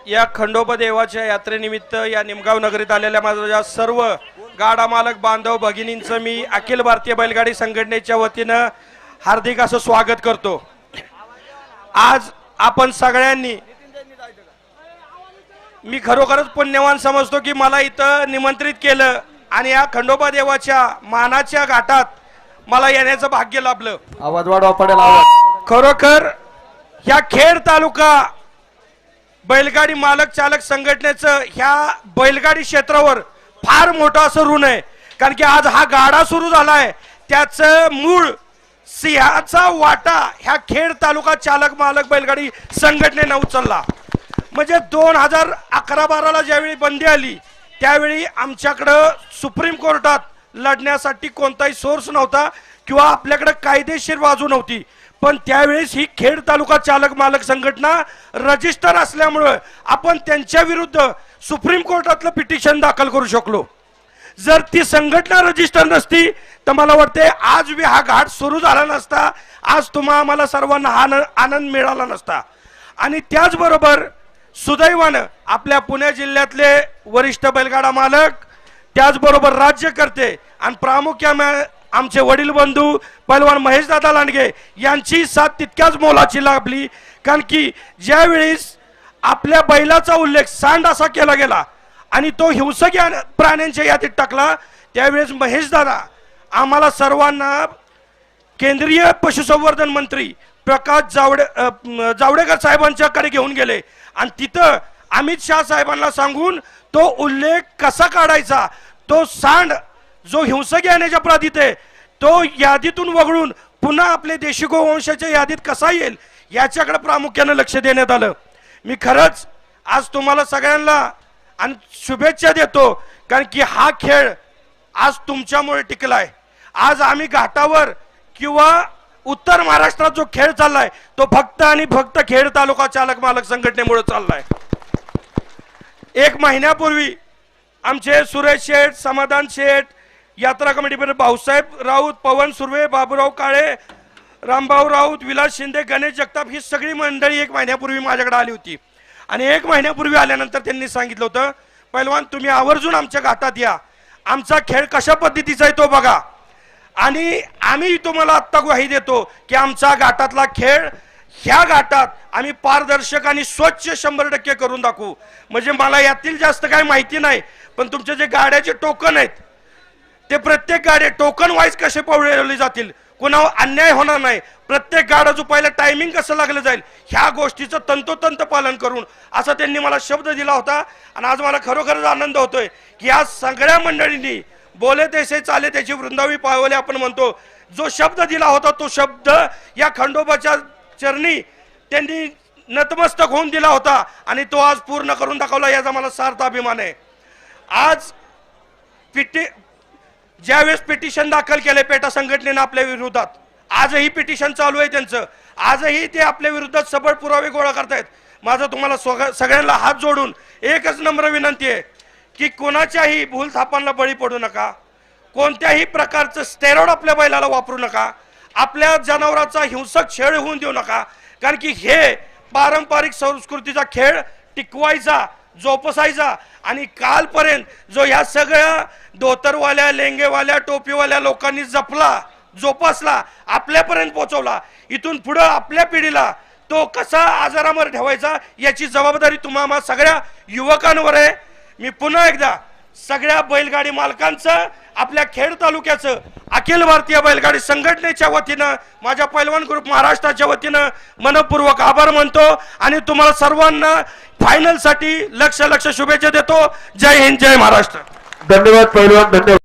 या खंडोबा देवाच्या यात्रेनिमित्त या निमगाव नगरीत आलेल्या माझ्या सर्व गाडा मालक बांधव भगिनींचं मी अखिल भारतीय बैलगाडी संघटनेच्या वतीनं हार्दिक असं स्वागत करतो। आज आपण सगळ्यांनी मी खरोखरच पुण्यवान समजतो की मला इथं निमंत्रित केलं आणि या खंडोबा देवाच्या मानाच्या घाटात मला येण्याचं भाग्य लाभलं। आवाज वाढवा पडेल आवाज। खरोखर ह्या खेड तालुका बैलगाडी मालक चालक संघटनेचं ह्या बैलगाडी क्षेत्रावर फार मोठं असं ऋण आहे, कारण की आज हा गाडा सुरू झालाय त्याचं मूळ सिंहाचा वाटा ह्या खेड तालुका चालक मालक बैलगाडी संघटनेने उचलला। म्हणजे 2011-12ला ज्यावेळी बंदी आली त्यावेळी आमच्याकडं सुप्रीम कोर्टात लढण्यासाठी कोणताही सोर्स नव्हता किंवा आपल्याकडे कायदेशीर बाजू नव्हती, पण त्यावेळेस ही खेड तालुका चालक मालक संघटना रजिस्टर असल्यामुळे आपण त्यांच्या विरुद्ध सुप्रीम कोर्टातलं पिटिशन दाखल करू शकलो। जर ती संघटना रजिस्टर नसती तर मला वाटते आज भी हा घाट सुरू झाला नसता, आज आम्हाला सर्वांना आनंद मिळाला नसता। आणि त्याचबरोबर सुदैवानं आपल्या पुणे जिल्ह्यातले वरिष्ठ बैलगाडा मालक त्याचबरोबर राज्यकर्ते आणि प्रामुख्याने आमचे वडील बंधू पैलवान महेश दादा लांडगे यांची साथ तितक्याच मोलाची लाभली, कारण की ज्यावेळेस आपल्या बैलाचा उल्लेख सांड असा केला गेला आणि तो हिंसक प्राण्यांच्या यादीत टाकला त्यावेळेस महेश दादा आम्हाला सर्वांना केंद्रीय पशुसंवर्धन मंत्री प्रकाश जावडेकर साहेबांच्याकडे घेऊन गेले आणि तिथं अमित शाह साहेबांना सांगून तो उल्लेख कसा काढायचा, तो सांड जो हिंसक यानेच्या अपराधीत आहे तो यादीतून वगळून पुन्हा आपले देशी गोवंशाच्या यादीत कसा येईल याच्याकडे प्रामुख्याने लक्ष देण्यात आलं। मी खरंच आज तुम्हाला सगळ्यांना आणि शुभेच्छा देतो, कारण की हा खेळ आज तुमच्यामुळे टिकलाय। आज आम्ही घाटावर किंवा उत्तर महाराष्ट्रात जो खेळ चाललाय तो फक्त आणि फक्त खेड तालुका चालक मालक संघटनेमुळे चाललाय। 1 महिन्यापूर्वी आमचे सुरेश शेठ, समाधान शेठ, यात्रा कमिटीमध्ये भाऊसाहेब राऊत, पवन सुर्वे, बाबूराव काळे, रामभाऊ राऊत, विलास शिंदे, गणेश जगताप ही सगळी मंडळी 1 महिन्यापूर्वी माझ्याकडे आली होती आणि 1 महिन्यापूर्वी आल्यानंतर त्यांनी सांगितलं होतं पैलवान तुम्ही आवर्जून आमच्या घाटात या, आमचा खेळ कशा पद्धतीचा आहे तो बघा आणि आम्ही तुम्हाला आत्ता ग्वाही देतो की आमचा घाटातला खेळ ह्या घाटात आम्ही पारदर्शक आणि स्वच्छ 100% करून दाखवू। म्हणजे मला यातील जास्त काही माहिती नाही, पण तुमचे जे गाड्याचे टोकन आहेत ते प्रत्येक गाडी टोकन वाईज कसे पवळले जातील, कोणावर अन्याय होणार नाही, प्रत्येक गाडा झुपायला टायमिंग कसं लागलं जाईल ह्या गोष्टीचं तंतोतंत पालन करून असं त्यांनी मला शब्द दिला होता। आणि आज मला खरोखरच आनंद होतोय की या सगळ्या मंडळींनी बोले तसे चाले त्याची वृंदावी पावले आपण म्हणतो, जो शब्द दिला होता तो शब्द या खंडोबाच्या चरणी त्यांनी नतमस्तक होऊन दिला होता आणि तो आज पूर्ण करून दाखवला, याचा मला सार्थ अभिमान आहे। आज ज्यावेळेस पिटिशन दाखल केले पेटा संघटनेने आपल्या विरोधात, आजही पिटिशन चालू आहे त्यांचं, आजही ते आपल्या विरोधात सबळ पुरावे गोळा करतायत। माझं तुम्हाला सगळ्यांना हात जोडून एकच नम्र विनंती आहे की कोणाच्याही भूलथापांना बळी पडू नका, कोणत्याही प्रकारचं स्टेरॉइड आपल्या बैलाला वापरू नका, आपल्या जनावराचा हिंसक छळ होऊन देऊ नका, कारण की हे पारंपरिक संस्कृतीचा खेळ टिकवायचा, जोपासायचा आणि कालपर्यंत जो ह्या सगळ्या धोतरवाल्या, लेंगेवाल्या, टोपीवाल्या लोकांनी जपला, जोपासला, आपल्यापर्यंत पोहोचवला, इथून पुढे आपल्या पिढीला तो कसा आजारावर ठेवायचा याची जबाबदारी तुम्हा सगळ्या युवकांवर आहे। मी पुन्हा एकदा सगळ्या बैलगाडी मालकांचं, आपल्या खेड तालुक्याचं, अखिल भारतीय बैलगाडी संघटनेच्या वतीनं, माझ्या पैलवान ग्रुप महाराष्ट्राच्या वतीनं मनपूर्वक आभार मानतो आणि तुम्हाला सर्वांना फायनल साठी लक्ष शुभेच्छा देतो। जय हिंद, जय महाराष्ट्र। धन्यवाद पैलवान, धन्यवाद।